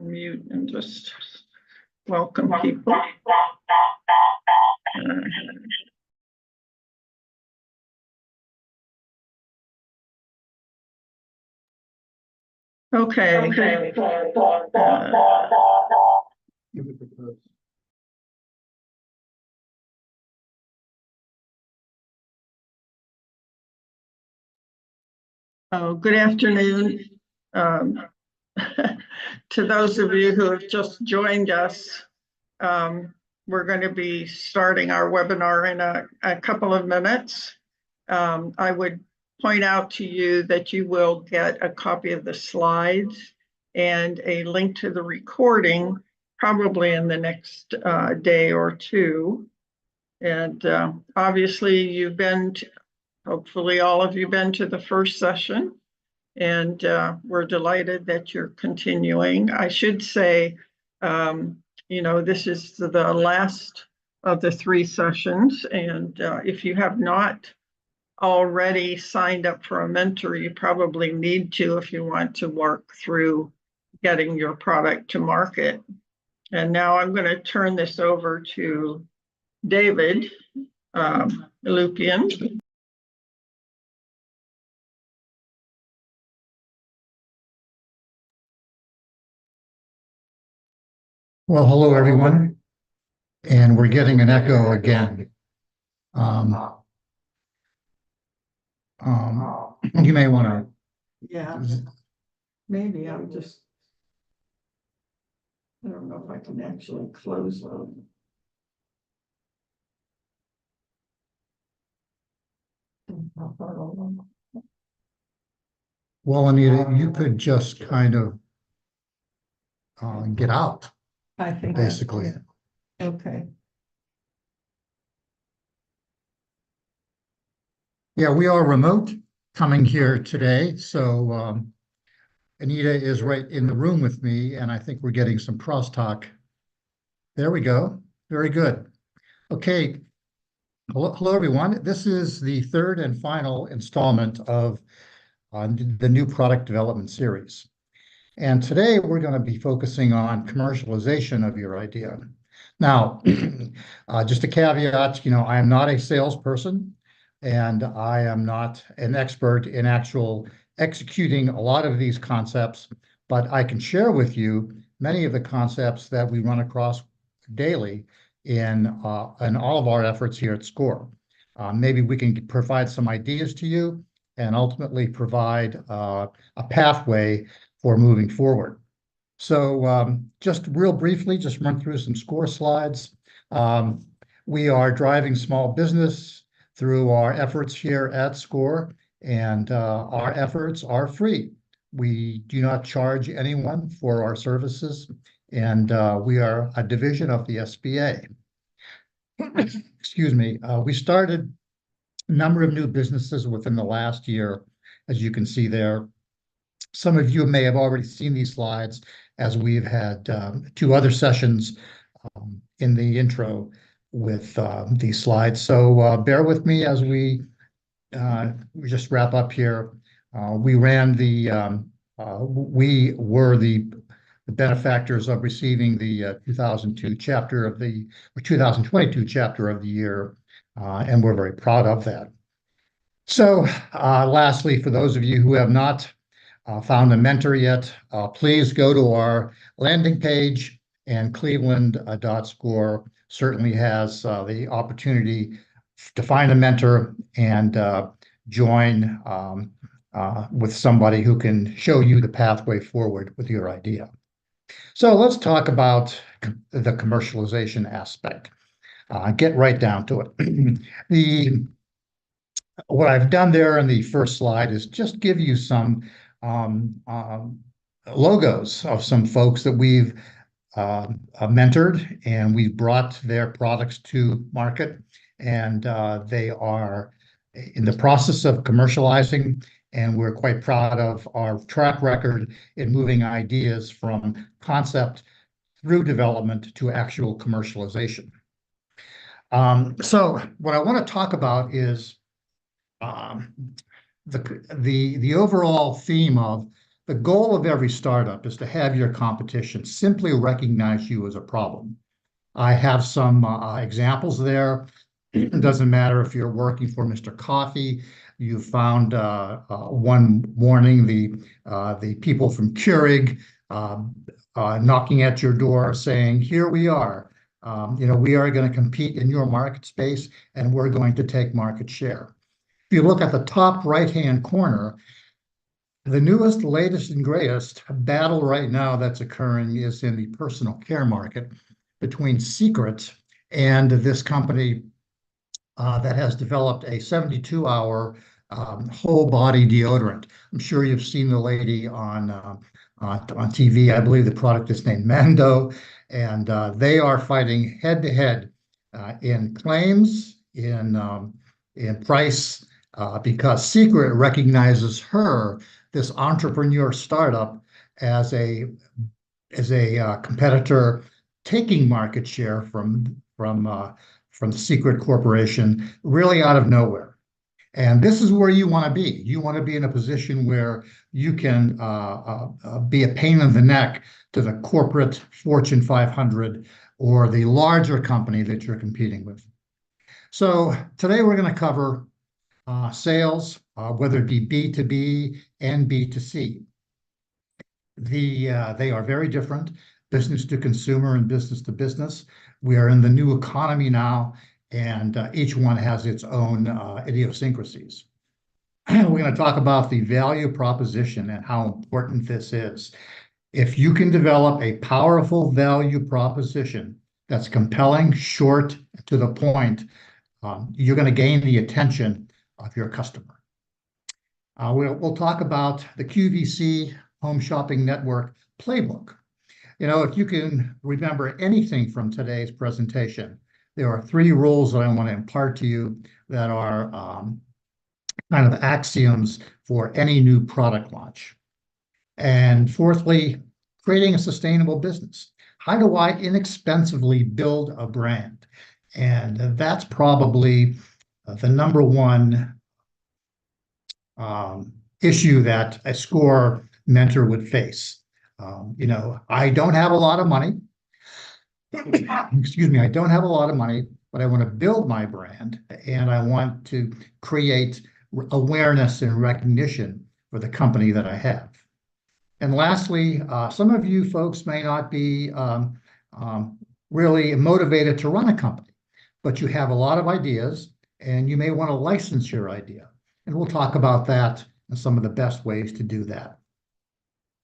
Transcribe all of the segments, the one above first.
Mute and just welcome people. Okay. Good afternoon. To those of you who have just joined us, we're going to be starting our webinar in a couple of minutes. I would point out to you that you will get a copy of the slides and a link to the recording probably in the next day or two. And obviously you've been, hopefully all of you been to the first session, and we're delighted that you're continuing. I should say, this is the last of the 3 sessions, and if you have not already signed up for a mentor, you probably need to if you want to work through getting your product to market. And now I'm going to turn this over to David Lupian. Well, hello, everyone. And we're getting an echo again. You may want to. Yeah, maybe I'm just, I don't know if I can actually close them. Well, Anita, you could just kind of get out, I think basically. Okay. Yeah, we are remote coming here today. So Anita is right in the room with me, and I think we're getting some crosstalk. There we go. Very good. Okay. Hello, everyone. This is the 3rd and final installment of the new product development series. And today we're going to be focusing on commercialization of your idea. Now, just a caveat, I am not a salesperson, and I am not an expert in actual executing a lot of these concepts, but I can share with you many of the concepts that we run across daily in all of our efforts here at SCORE. Maybe we can provide some ideas to you and ultimately provide a pathway for moving forward. So just real briefly, just run through some SCORE slides. We are driving small business through our efforts here at SCORE, and our efforts are free. We do not charge anyone for our services, and we are a division of the SBA. Excuse me. We started a number of new businesses within the last year, as you can see there. Some of you may have already seen these slides, as we've had 2 other sessions in the intro with these slides. So bear with me as we just wrap up here. We were the benefactors of receiving the 2022 chapter of the year, and we're very proud of that. So lastly, for those of you who have not found a mentor yet, please go to our landing page, and Cleveland.score certainly has the opportunity to find a mentor and join with somebody who can show you the pathway forward with your idea. So let's talk about the commercialization aspect. Get right down to it. What I've done there in the first slide is just give you some logos of some folks that we've mentored, and we've brought their products to market, and they are in the process of commercializing, and we're quite proud of our track record in moving ideas from concept through development to actual commercialization. So what I want to talk about is the overall theme of The goal of every startup is to have your competition simply recognize you as a problem. I have some examples there. It doesn't matter if you're working for Mr. Coffee. You found one morning the people from Keurig knocking at your door saying, "Here we are. We are going to compete in your market space, and we're going to take market share." If you look at the top right-hand corner, the newest, latest, and greatest battle right now that's occurring is in the personal care market between Secret and this company that has developed a 72-hour whole body deodorant. I'm sure you've seen the lady on TV. I believe the product is named Mando, and they are fighting head to head in claims, in price, because Secret recognizes her, this entrepreneur startup, as a competitor taking market share from the Secret Corporation, really out of nowhere. And this is where you want to be. You want to be in a position where you can be a pain in the neck to the corporate Fortune 500 or the larger company that you're competing with. So today we're going to cover sales, whether it be B2B and B2C. They are very different, business to consumer and business to business. We are in the new economy now, and each one has its own idiosyncrasies. We're going to talk about the value proposition and how important this is. If you can develop a powerful value proposition that's compelling, short, to the point, you're going to gain the attention of your customer. We'll talk about the QVC Home Shopping Network playbook. If you can remember anything from today's presentation, there are 3 rules that I want to impart to you that are kind of axioms for any new product launch. And fourthly, creating a sustainable business. How do I inexpensively build a brand? And that's probably the number one issue that a SCORE mentor would face. I don't have a lot of money. Excuse me, I don't have a lot of money, but I want to build my brand and I want to create awareness and recognition for the company that I have. And lastly, some of you folks may not be really motivated to run a company, but you have a lot of ideas and you may want to license your idea. And we'll talk about that and some of the best ways to do that.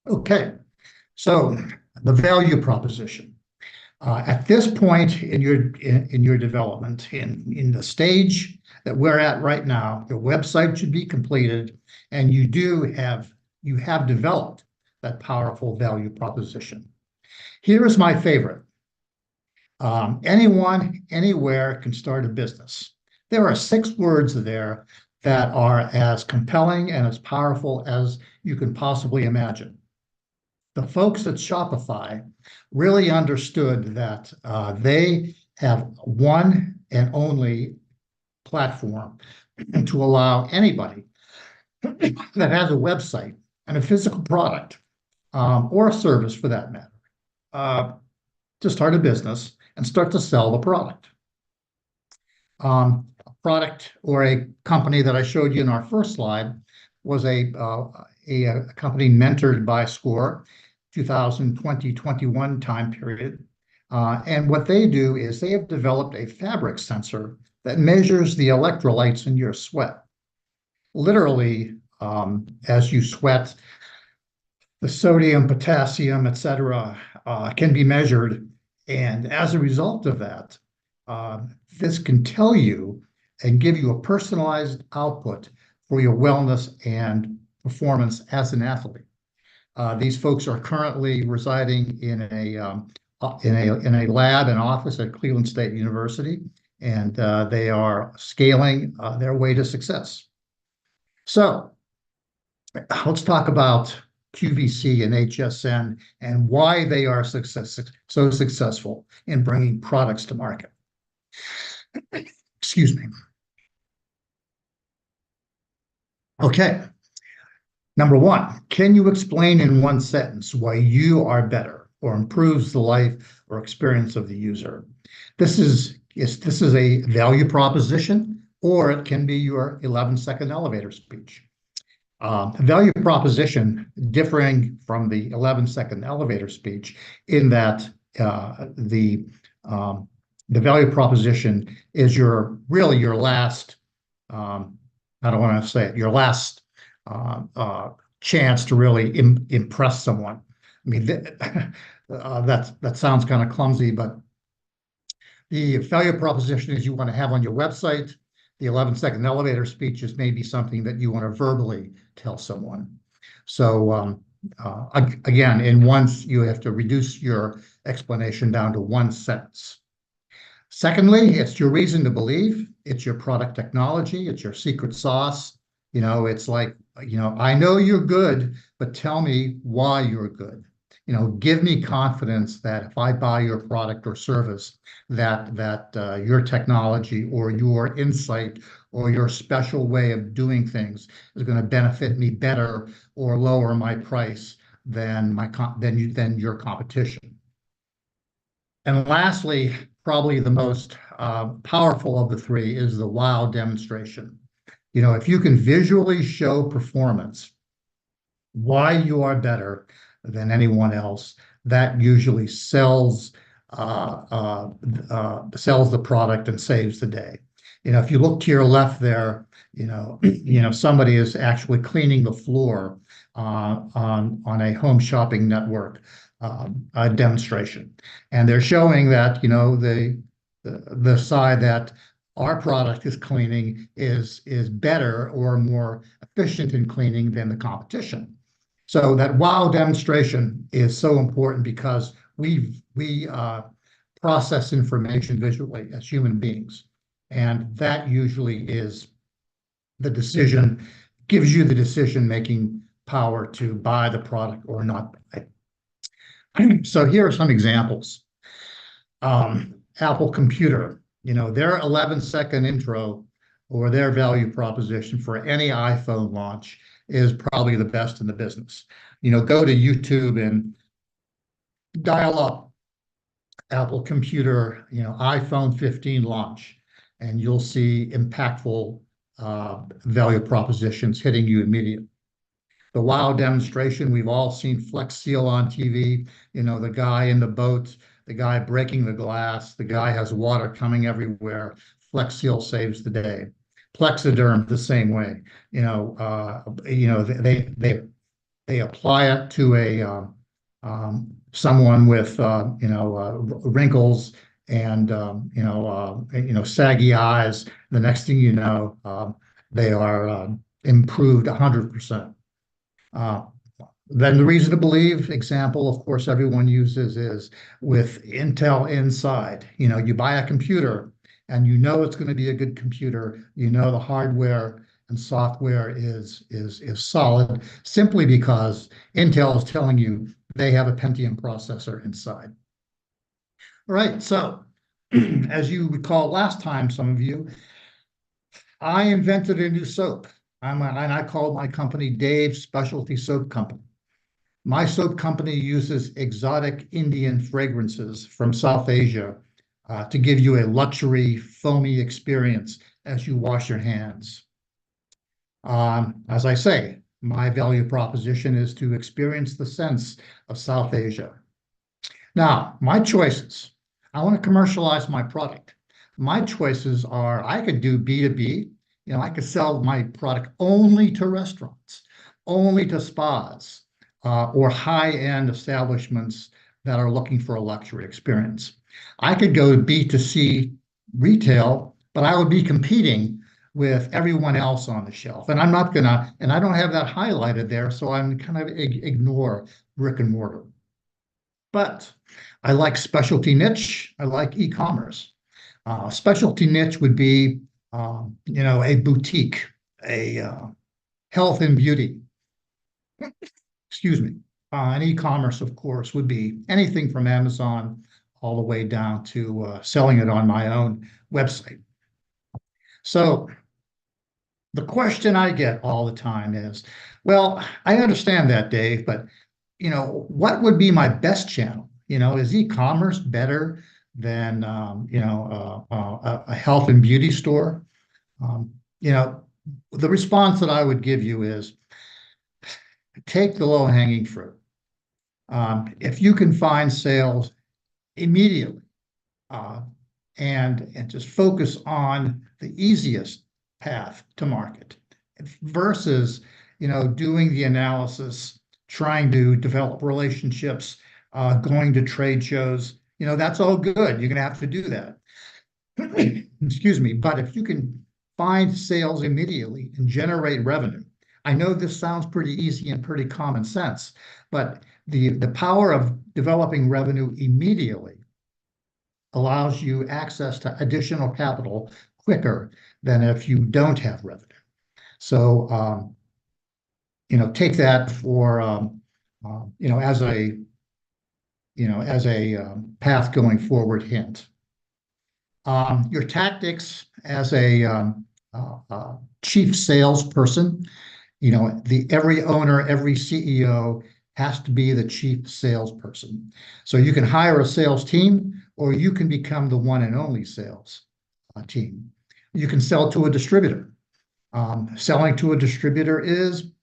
Okay, so the value proposition. At this point in your development, in the stage that we're at right now, your website should be completed, and you have developed that powerful value proposition. Here is my favorite. Anyone, anywhere can start a business. There are 6 words there that are as compelling and as powerful as you can possibly imagine. The folks at Shopify really understood that they have one and only platform to allow anybody that has a website and a physical product or a service for that matter to start a business and start to sell the product. A product or a company that I showed you in our first slide was a company mentored by SCORE, 2020-21 time period. And what they do is they have developed a fabric sensor that measures the electrolytes in your sweat. Literally, as you sweat, the sodium, potassium, etc., can be measured. And as a result of that, this can tell you and give you a personalized output for your wellness and performance as an athlete. These folks are currently residing in a lab and office at Cleveland State University, and they are scaling their way to success. So let's talk about QVC and HSN and why they are so successful in bringing products to market. Excuse me. Okay. Number one, can you explain in one sentence why you are better or improves the life or experience of the user? This is a value proposition, or it can be your 11-second elevator speech. Value proposition differing from the 11-second elevator speech in that the value proposition is really your last, I don't want to say it, your last chance to really impress someone. I mean, that sounds kind of clumsy, but the value proposition is you want to have on your website. The 11-second elevator speech is maybe something that you want to verbally tell someone. So again, in once you have to reduce your explanation down to one sentence. Secondly, it's your reason to believe. It's your product technology. It's your secret sauce. It's like, I know you're good, but tell me why you're good. Give me confidence that if I buy your product or service, that your technology or your insight or your special way of doing things is going to benefit me better or lower my price than your competition. And lastly, probably the most powerful of the three is the wow demonstration. If you can visually show performance, why you are better than anyone else, that usually sells the product and saves the day. If you look to your left there, somebody is actually cleaning the floor on a home shopping network demonstration, and they're showing that the side that our product is cleaning is better or more efficient in cleaning than the competition. So that wow demonstration is so important because we process information visually as human beings, and that usually is the decision, gives you the decision-making power to buy the product or not buy. So here are some examples. Apple Computer, their 11-second intro or their value proposition for any iPhone launch is probably the best in the business. Go to YouTube and dial up Apple Computer, iPhone 15 launch, and you'll see impactful value propositions hitting you immediately. The wow demonstration, we've all seen Flex Seal on TV, the guy in the boat, the guy breaking the glass, the guy has water coming everywhere. Flex Seal saves the day. Plexiderm the same way. They apply it to someone with wrinkles and saggy eyes. The next thing you know, they are improved 100%. Then the reason to believe example, of course, everyone uses is with Intel Inside. You buy a computer and it's going to be a good computer. The hardware and software is solid simply because Intel is telling you they have a Pentium processor inside. All right, so as you recall last time, some of you, I invented a new soap. And I called my company Dave's Specialty Soap Company. My soap company uses exotic Indian fragrances from South Asia to give you a luxury, foamy experience as you wash your hands. As I say, my value proposition is to experience the sense of South Asia. Now, my choices. I want to commercialize my product. My choices are I could do B2B. I could sell my product only to restaurants, only to spas, or high-end establishments that are looking for a luxury experience. I could go B2C retail, but I would be competing with everyone else on the shelf. And and I don't have that highlighted there, so I'm kind of ignore brick and mortar. But I like specialty niche. I like e-commerce. Specialty niche would be a boutique, a health and beauty. Excuse me. And e-commerce, of course, would be anything from Amazon all the way down to selling it on my own website. So the question I get all the time is, Well, I understand that, Dave, but what would be my best channel? Is e-commerce better than a health and beauty store? Um, you know, the response that I would give you is take the low-hanging fruit. If you can find sales immediately, uh, and just focus on the easiest path to market versus, doing the analysis, trying to develop relationships, going to trade shows, that's all good. You're going to have to do that. Excuse me. But if you can find sales immediately and generate revenue, I know this sounds pretty easy and pretty common sense, but the power of developing revenue immediately allows you access to additional capital quicker than if you don't have revenue. So, take that for, as a path going forward hint. Your tactics as a chief salesperson, every owner, every CEO has to be the chief salesperson. So you can hire a sales team, or you can become the one and only sales team. You can sell to a distributor. Selling to a distributor is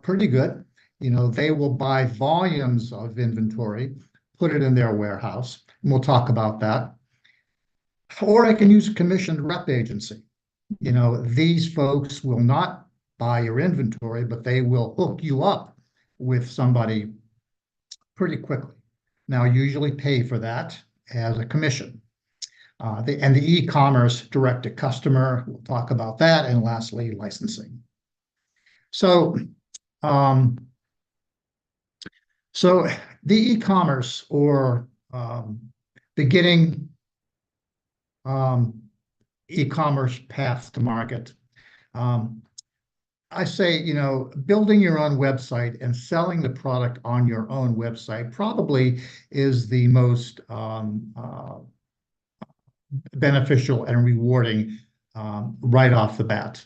pretty good. They will buy volumes of inventory, put it in their warehouse, and we'll talk about that. Or I can use a commissioned rep agency. These folks will not buy your inventory, but they will hook you up with somebody pretty quickly. Now, usually pay for that as a commission. The e-commerce direct to customer, we'll talk about that. And lastly, licensing. So, the e-commerce or beginning e-commerce path to market. I say, building your own website and selling the product on your own website probably is the most beneficial and rewarding right off the bat.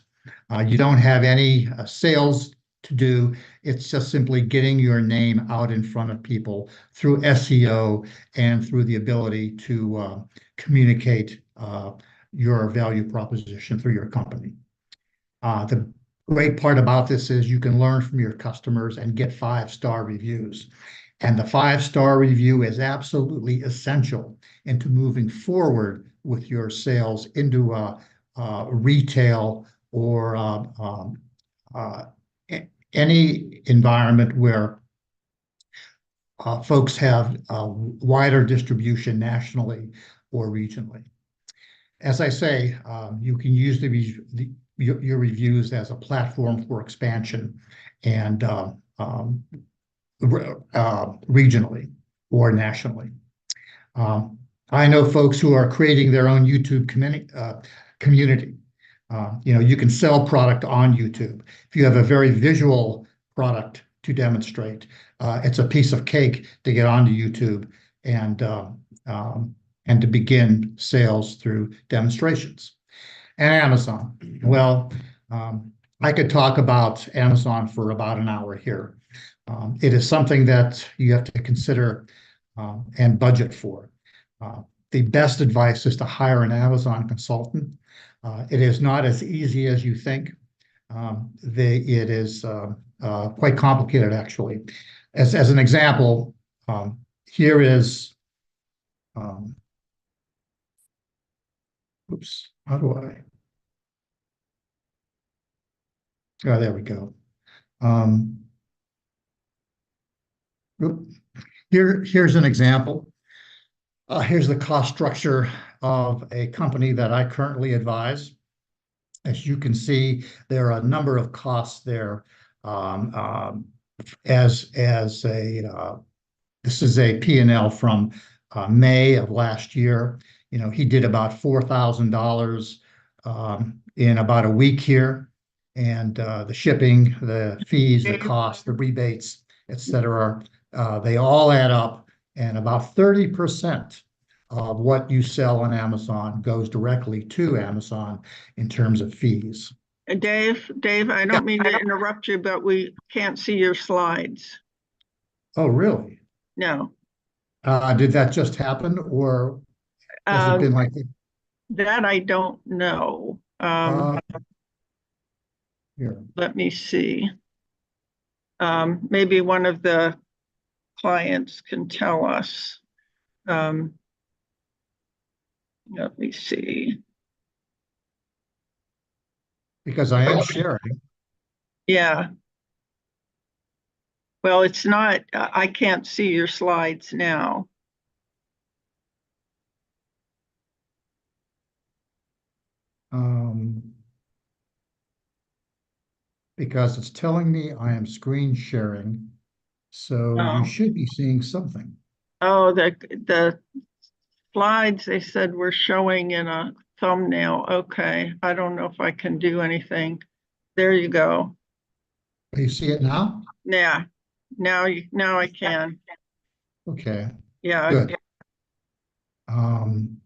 You don't have any sales to do. It's just simply getting your name out in front of people through SEO and through the ability to communicate your value proposition through your company. The great part about this is you can learn from your customers and get 5-star reviews. And the 5-star review is absolutely essential into moving forward with your sales into retail or any environment where folks have wider distribution nationally or regionally. As I say, you can use your reviews as a platform for expansion and regionally or nationally. I know folks who are creating their own YouTube community. You can sell product on YouTube. If you have a very visual product to demonstrate, it's a piece of cake to get onto YouTube and to begin sales through demonstrations. And Amazon. Well, I could talk about Amazon for about an hour here. It is something that you have to consider and budget for. The best advice is to hire an Amazon consultant. It is not as easy as you think. It is quite complicated, actually. As an example, here is, oops, how do I? Oh, there we go. Here's an example. Here's the cost structure of a company that I currently advise. As you can see, there are a number of costs there. This is a P&L from May of last year. He did about $4,000 in about a week here, and the shipping, the fees, the costs, the rebates, etc. They all add up, and about 30% of what you sell on Amazon goes directly to Amazon in terms of fees. Dave, I don't mean to interrupt you, but we can't see your slides. Oh, really? No. Did that just happen, or has it Um, been like, that I don't know. uh, here? Let me see. Maybe one of the clients can tell us. Um, Let me see. Because I am sharing. Yeah. Well, it's not, I can't see your slides now. Um, because it's telling me I am screen sharing. So you Oh, should be seeing something. oh, the slides they said were showing in a thumbnail. Okay, I don't know if I can do anything. There you go. You see it now? Yeah, now I can. Okay, Yeah, good. Um,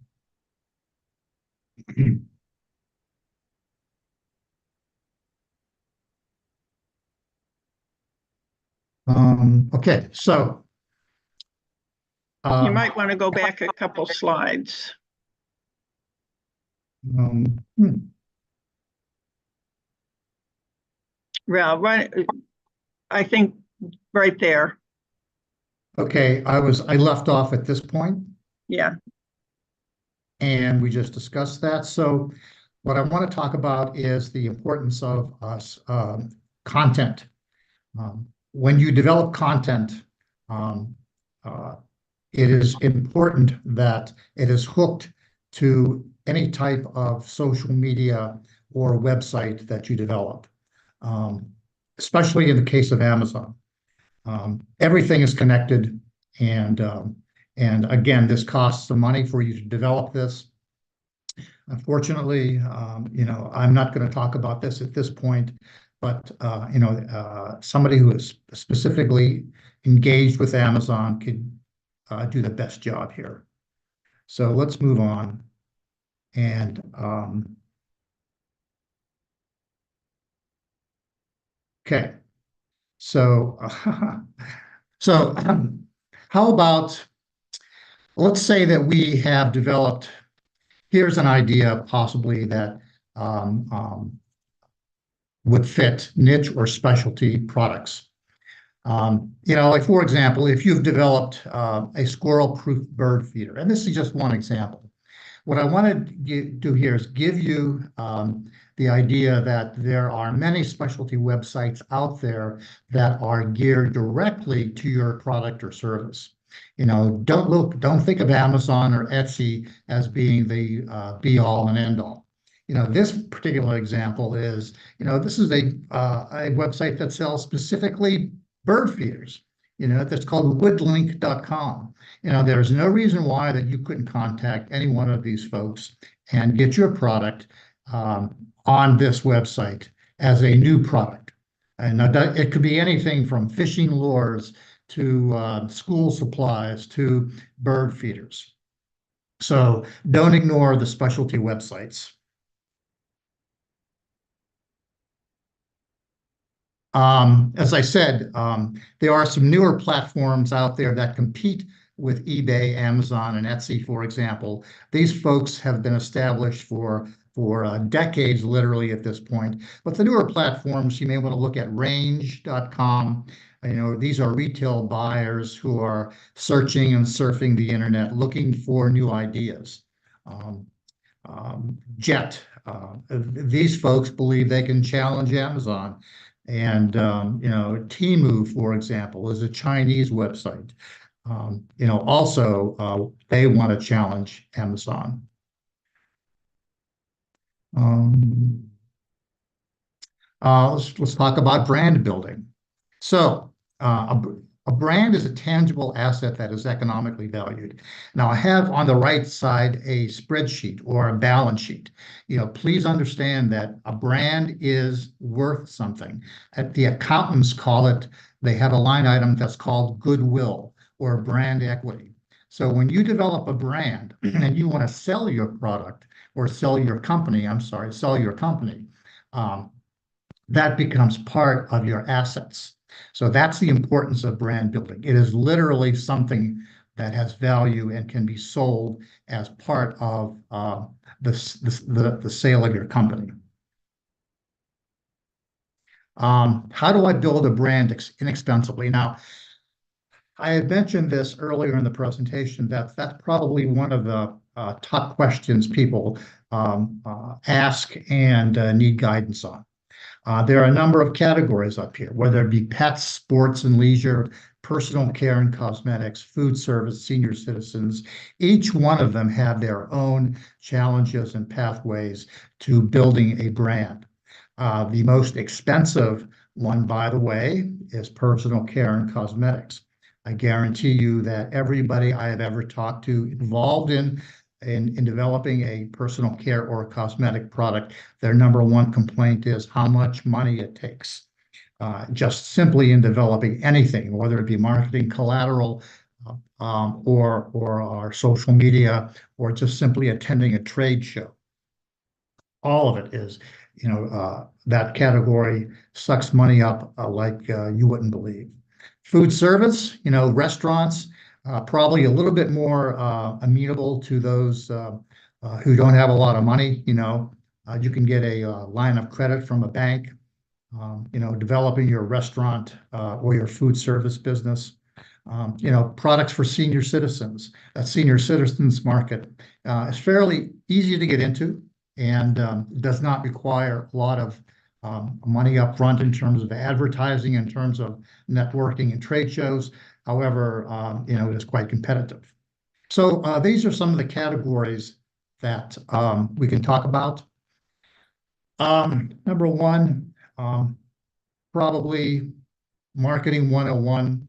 okay, so you um, might want to go back a couple slides. um, hmm, Yeah, right. I think right there. okay, I left off at this point, Yeah. and we just discussed that. So what I want to talk about is the importance of us content. When you develop content, um, uh, it is important that it is hooked to any type of social media or website that you develop, um, especially in the case of Amazon. Everything is connected, and and again, this costs some money for you to develop this. Unfortunately, I'm not going to talk about this at this point, but somebody who is specifically engaged with Amazon could do the best job here. So let's move on. And okay, so so how about let's say that we have developed. Here's an idea possibly that um, um, would fit niche or specialty products. Like for example, if you've developed a squirrel-proof bird feeder, and this is just one example, what I want to do here is give you the idea that there are many specialty websites out there that are geared directly to your product or service. Don't think of Amazon or Etsy as being the be all and end all. This particular example is, this is a website that sells specifically bird feeders. That's called woodlink.com. There's no reason why that you couldn't contact any one of these folks and get your product on this website as a new product. And it could be anything from fishing lures to school supplies to bird feeders. So don't ignore the specialty websites. As I said, there are some newer platforms out there that compete with eBay, Amazon, and Etsy, for example. These folks have been established for decades, literally at this point. But the newer platforms, you may want to look at range.com. These are retail buyers who are searching and surfing the internet, looking for new ideas. Um, Jet. These folks believe they can challenge Amazon. And, Temu, for example, is a Chinese website. Also, they want to challenge Amazon. Um, let's talk about brand building. So, a brand is a tangible asset that is economically valued. Now, I have on the right side a spreadsheet or a balance sheet. Please understand that a brand is worth something. The accountants call it, they have a line item that's called goodwill or brand equity. So when you develop a brand and you want to sell your product or sell your company, um, that becomes part of your assets. So that's the importance of brand building. It is literally something that has value and can be sold as part of the sale of your company. How do I build a brand inexpensively? Now, I had mentioned this earlier in the presentation that that's probably one of the top questions people ask and need guidance on. There are a number of categories up here, whether it be pets, sports and leisure, personal care and cosmetics, food service, senior citizens. Each one of them have their own challenges and pathways to building a brand. The most expensive one, by the way, is personal care and cosmetics. I guarantee you that everybody I have ever talked to involved in developing a personal care or a cosmetic product, their number one complaint is how much money it takes. Just simply in developing anything, whether it be marketing collateral, or our social media, or just simply attending a trade show. All of it is, that category sucks money up like you wouldn't believe. Food service, restaurants, probably a little bit more amenable to those who don't have a lot of money. You can get a line of credit from a bank. Developing your restaurant or your food service business. Products for senior citizens. That senior citizens market is fairly easy to get into and does not require a lot of money up front in terms of advertising, in terms of networking and trade shows. However, it is quite competitive. So these are some of the categories that we can talk about. Number one, probably marketing 101.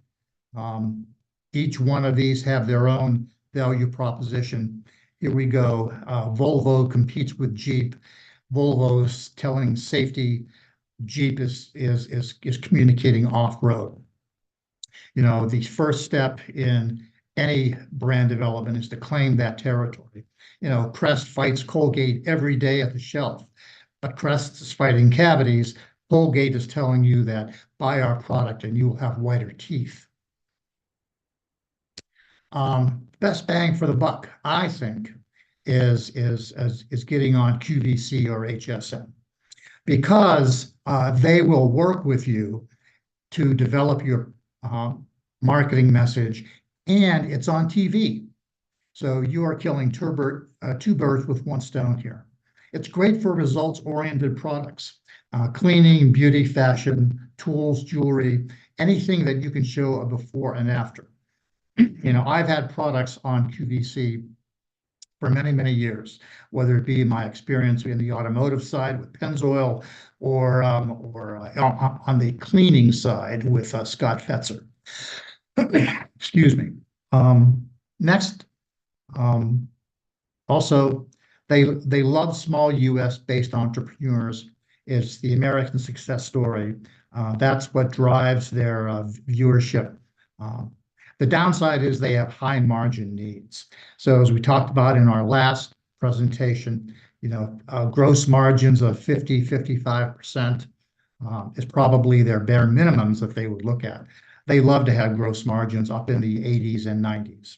Each one of these have their own value proposition. Here we go. Volvo competes with Jeep. Volvo's telling safety. Jeep is communicating off-road. The first step in any brand development is to claim that territory. Crest fights Colgate every day at the shelf, but Crest is fighting cavities. Colgate is telling you that buy our product and you will have whiter teeth. Best bang for the buck, I think, is getting on QVC or HSN, because they will work with you to develop your marketing message, and it's on TV. So you are killing two birds with one stone here. It's great for results-oriented products, cleaning, beauty, fashion, tools, jewelry, anything that you can show a before and after. I've had products on QVC for many, many years, whether it be my experience in the automotive side with Pennzoil or on the cleaning side with Scott Fetzer. Excuse me. Next, also, they love small U.S.-based entrepreneurs. It's the American success story. That's what drives their viewership. The downside is they have high margin needs. So as we talked about in our last presentation, gross margins of 55% is probably their bare minimums that they would look at. They love to have gross margins up in the 80s and 90s.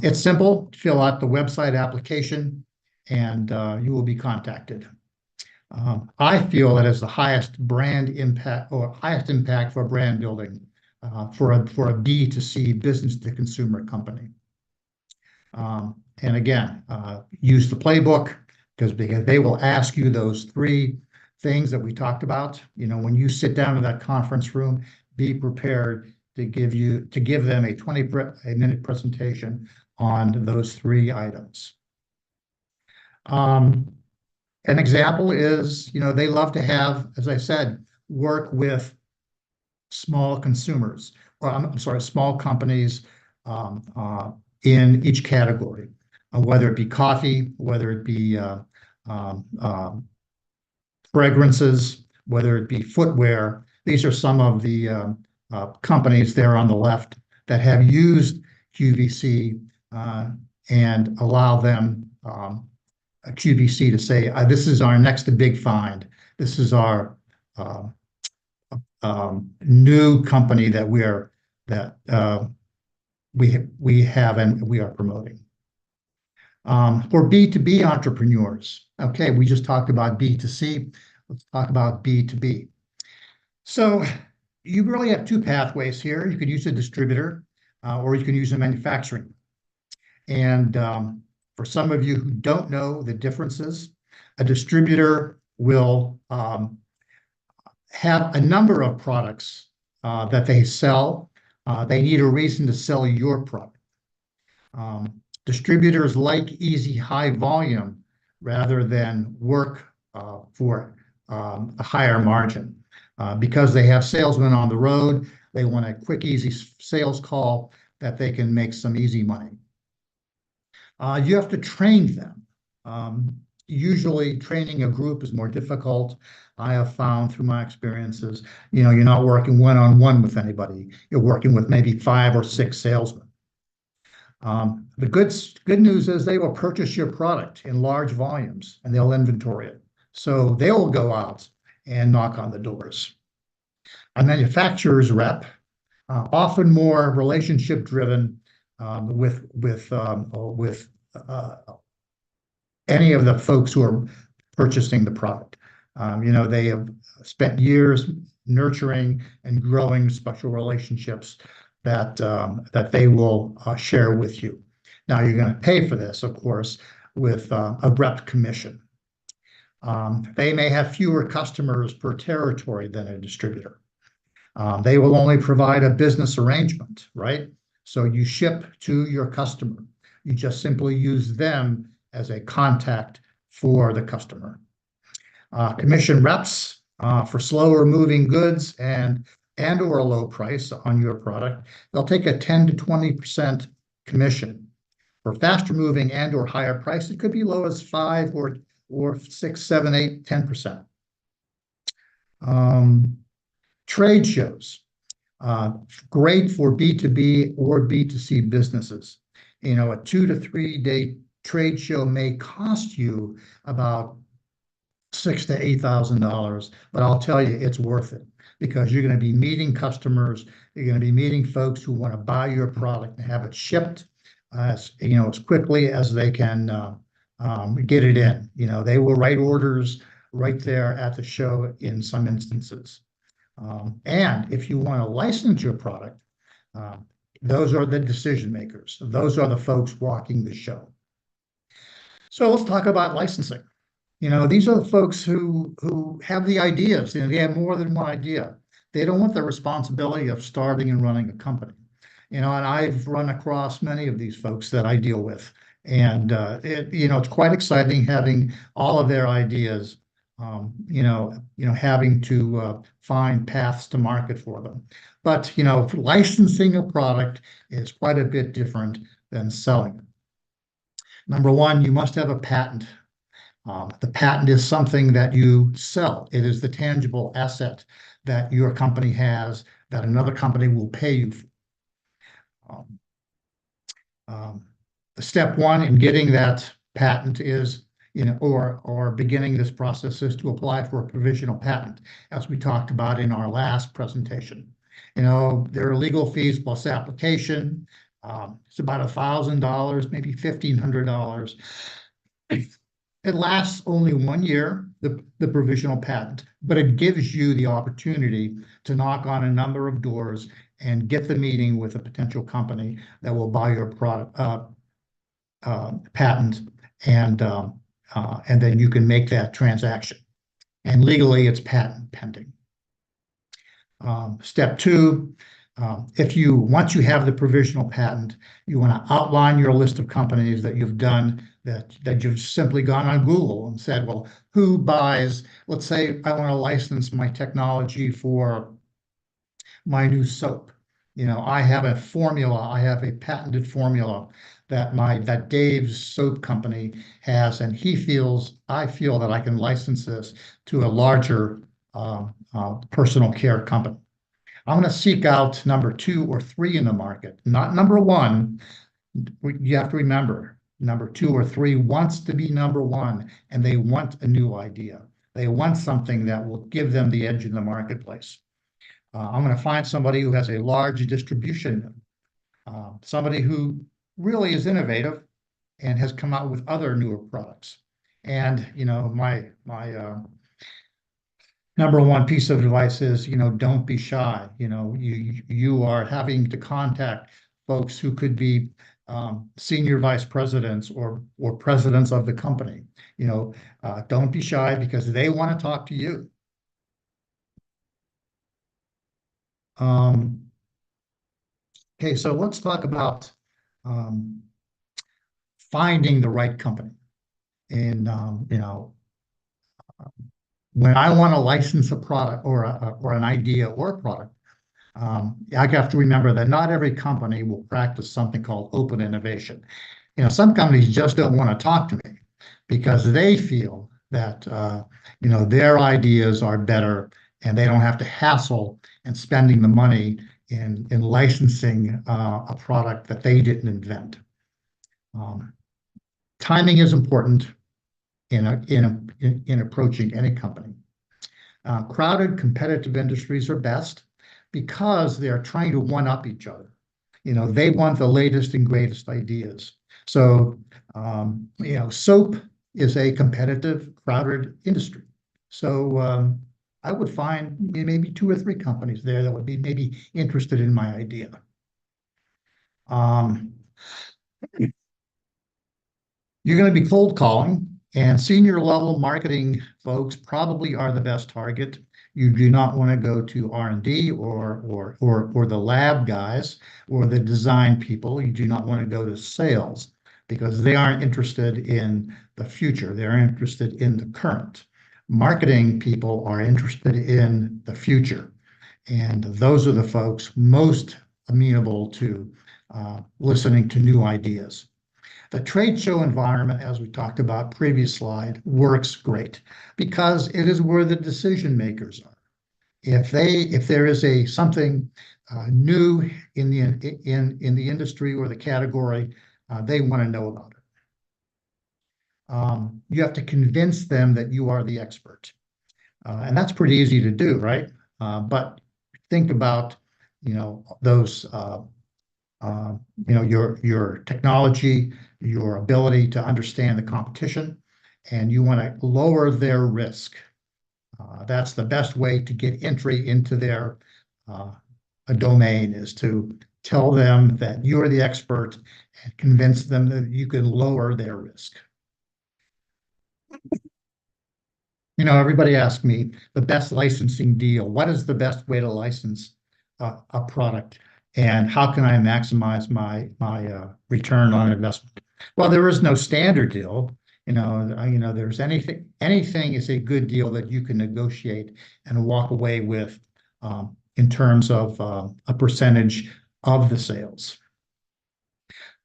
It's simple. Fill out the website application and you will be contacted. I feel that is the highest brand impact or highest impact for brand building for a B2C, business to consumer company. And again, use the playbook because they will ask you those three things that we talked about. When you sit down in that conference room, be prepared to give them a 20-minute presentation on those three items. An example is, they love to have, as I said, work with small consumers, or I'm sorry, small companies in each category, whether it be coffee, whether it be fragrances, whether it be footwear. These are some of the companies there on the left that have used QVC and allow them a QVC to say, this is our next big find. This is our new company that we have and we are promoting. For B2B entrepreneurs, okay, we just talked about B2C. Let's talk about B2B. So you really have two pathways here. You could use a distributor or you can use a manufacturing. And for some of you who don't know the differences, a distributor will have a number of products that they sell. They need a reason to sell your product. Distributors like easy, high volume rather than work for a higher margin. Because they have salesmen on the road, they want a quick, easy sales call that they can make some easy money. You have to train them. Usually training a group is more difficult. I have found through my experiences, you're not working one-on-one with anybody. You're working with maybe 5 or 6 salesmen. The good news is they will purchase your product in large volumes and they'll inventory it. So they will go out and knock on the doors. A manufacturer's rep, often more relationship driven with any of the folks who are purchasing the product. They have spent years nurturing and growing special relationships that they will share with you. Now, you're going to pay for this, of course, with a rep commission. They may have fewer customers per territory than a distributor. They will only provide a business arrangement, right? So you ship to your customer. You just simply use them as a contact for the customer. Commission reps for slower moving goods and or a low price on your product, they'll take a 10 to 20% commission. For faster moving and or higher price, it could be low as 5 or 6, 7, 8, 10%. Trade shows, great for B2B or B2C businesses. A 2 to 3 day trade show may cost you about $6,000 to $8,000, but I'll tell you, it's worth it because you're going to be meeting customers. You're going to be meeting folks who want to buy your product and have it shipped as quickly as they can get it in. They will write orders right there at the show in some instances. And if you want to license your product, those are the decision makers. Those are the folks walking the show. So let's talk about licensing. These are the folks who have the ideas. They have more than one idea. They don't want the responsibility of starting and running a company. And I've run across many of these folks that I deal with. And it's quite exciting having all of their ideas, having to find paths to market for them. But, licensing a product is quite a bit different than selling it. Number one, you must have a patent. The patent is something that you sell. It is the tangible asset that your company has that another company will pay you for. Step one in getting that patent is, or beginning this process is to apply for a provisional patent, as we talked about in our last presentation. There are legal fees plus application. It's about $1,000, maybe $1,500. It lasts only 1 year, the provisional patent, but it gives you the opportunity to knock on a number of doors and get the meeting with a potential company that will buy your product patent, and then you can make that transaction. And legally, it's patent pending. Step two, once you have the provisional patent, you want to outline your list of companies that you've done, that you've simply gone on Google and said, well, who buys, let's say I want to license my technology for my new soap. I have a formula, I have a patented formula that Dave's soap company has, and I feel that I can license this to a larger personal care company. I'm going to seek out number 2 or 3 in the market, not number 1. You have to remember, number 2 or 3 wants to be number 1, and they want a new idea. They want something that will give them the edge in the marketplace. I'm going to find somebody who has a large distribution, somebody who really is innovative and has come out with other newer products. And, my number one piece of advice is, don't be shy. You are having to contact folks who could be senior vice presidents or presidents of the company. Don't be shy because they want to talk to you. Okay, so let's talk about finding the right company. And when I want to license a product or an idea or a product, I have to remember that not every company will practice something called open innovation. Some companies just don't want to talk to me because they feel that their ideas are better and they don't have to hassle and spending the money in licensing a product that they didn't invent. Timing is important in approaching any company. Crowded competitive industries are best because they're trying to one-up each other. They want the latest and greatest ideas. So, soap is a competitive, crowded industry. So I would find maybe 2 or 3 companies there that would be maybe interested in my idea. You're going to be cold calling, and senior level marketing folks probably are the best target. You do not want to go to R&D or the lab guys or the design people. You do not want to go to sales because they aren't interested in the future. They're interested in the current. Marketing people are interested in the future. And those are the folks most amenable to listening to new ideas. The trade show environment, as we talked about previous slide, works great because it is where the decision makers are. If there is something new in the industry or the category, they want to know about it. You have to convince them that you are the expert, and that's pretty easy to do, right? But think about those. Your technology, your ability to understand the competition, and you want to lower their risk. That's the best way to get entry into their a domain is to tell them that you're the expert and convince them that you can lower their risk. Everybody asks me the best licensing deal. What is the best way to license a product? And how can I maximize my return on investment? Well, there is no standard deal. There's anything is a good deal that you can negotiate and walk away with in terms of a percentage of the sales.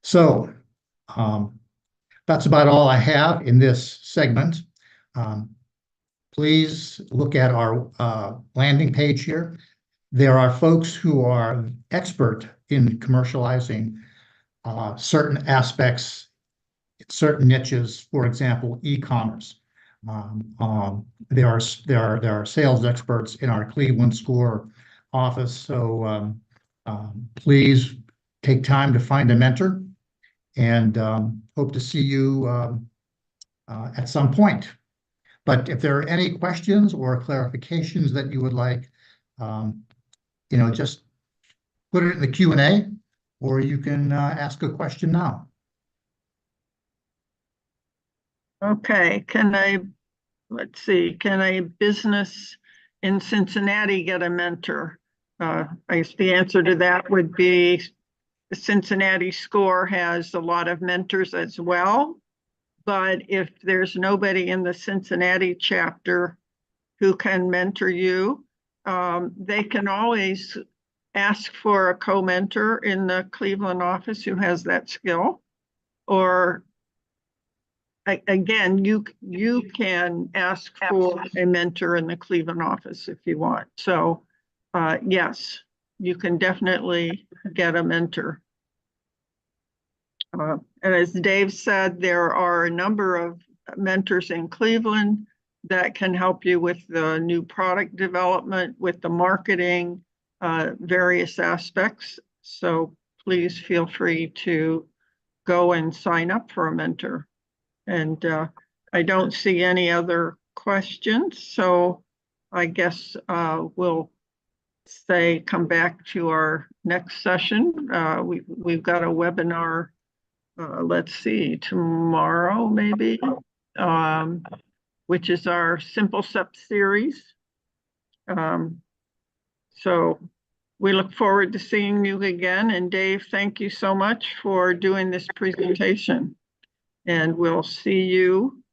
So that's about all I have in this segment. Please look at our landing page here. There are folks who are expert in commercializing certain aspects, certain niches, for example, e-commerce. There are sales experts in our Cleveland SCORE office, so please take time to find a mentor and hope to see you at some point. But if there are any questions or clarifications that you would like, just put it in the Q&A, or you can ask a question now. Okay, let's see, can a business in Cincinnati get a mentor? I guess the answer to that would be the Cincinnati SCORE has a lot of mentors as well. But if there's nobody in the Cincinnati chapter who can mentor you, they can always ask for a co-mentor in the Cleveland office who has that skill. Or again, you can ask for a mentor in the Cleveland office if you want. So yes, you can definitely get a mentor. And as Dave said, there are a number of mentors in Cleveland that can help you with the new product development, with the marketing, various aspects. So please feel free to go and sign up for a mentor. And I don't see any other questions, so I guess we'll say come back to our next session. We've got a webinar, let's see, tomorrow maybe, which is our Simple Steps series. So we look forward to seeing you again. And Dave, thank you so much for doing this presentation. And we'll see you